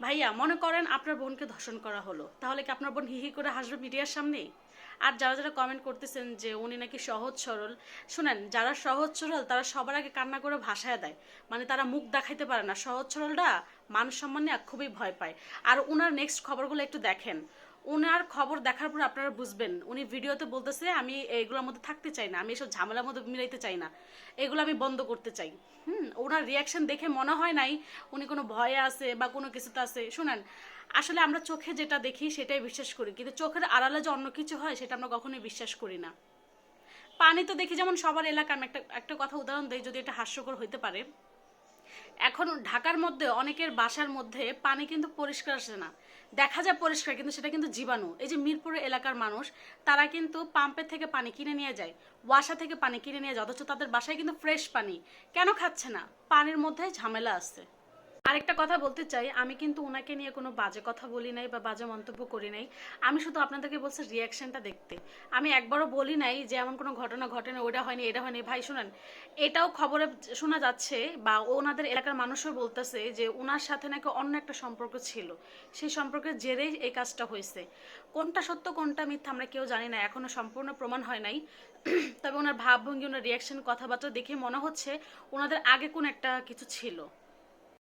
ভাইয়া মনে করেন আপনার বোনকে ধর্ষণ করা হলো, তাহলে কি আপনার বোন হি হি করে হাসবে মিডিয়ার সামনে? আর যারা যারা কমেন্ট করতেছেন যে উনি নাকি সহজ সরল, শুনেন, যারা সহজ সরল তারা সবার আগে কান্না করে ভাসায় দেয়, মানে তারা মুখ দেখাইতে পারে না। সহজ সরলটা মান সম্মান নিয়ে খুবই ভয় পায়। আর উনার নেক্সট খবরগুলো একটু দেখেন, উনার খবর দেখার পর আপনারা বুঝবেন উনি ভিডিওতে বলতেছে আমি এগুলোর মধ্যে থাকতে চাই না, আমি এসব ঝামেলার মধ্যে মিলাইতে চাই না, এগুলো আমি বন্ধ করতে চাই। ওনার রিয়াকশন দেখে মনে হয় নাই উনি কোনো ভয়ে আছে বা কোনো কিছুতে আছে। শুনেন, আসলে আমরা চোখে যেটা দেখি সেটাই বিশ্বাস করি, কিন্তু চোখের আড়ালে যে অন্য কিছু হয় সেটা আমরা কখনোই বিশ্বাস করি না। পানি তো দেখি যেমন সবার এলাকার, আমি একটা একটা কথা উদাহরণ দিই, যদি এটা হাস্যকর হইতে পারে। এখন ঢাকার মধ্যে অনেকের বাসার মধ্যে পানি কিন্তু পরিষ্কার আসে না, দেখা যায় পরিষ্কার কিন্তু সেটা কিন্তু জীবাণু। এই যে মিরপুরের এলাকার মানুষ, তারা কিন্তু পাম্পের থেকে পানি কিনে নিয়ে যায়, ওয়াসা থেকে পানি কিনে নিয়ে যায়, অথচ তাদের বাসায় কিন্তু ফ্রেশ পানি। কেন খাচ্ছে না? পানির মধ্যে ঝামেলা আছে। আরেকটা কথা বলতে চাই, আমি কিন্তু ওনাকে নিয়ে কোনো বাজে কথা বলি নাই বা বাজে মন্তব্য করি নাই। আমি শুধু আপনাদেরকে বলছি রিয়াকশনটা দেখতে। আমি একবারও বলি নাই যে এমন কোনো ঘটনা ঘটে না, ওটা হয়নি এটা হয়নি। ভাই শুনেন, এটাও খবরে শোনা যাচ্ছে বা ওনাদের এলাকার মানুষও বলতেছে যে ওনার সাথে নাকি অন্য একটা সম্পর্ক ছিল, সেই সম্পর্কের জেরেই এই কাজটা হয়েছে। কোনটা সত্য কোনটা মিথ্যা আমরা কেউ জানি না, এখনো সম্পূর্ণ প্রমাণ হয় নাই। তবে ওনার ভাবভঙ্গি, ওনার রিয়াকশন, কথাবার্তা দেখে মনে হচ্ছে ওনাদের আগে কোন একটা কিছু ছিল।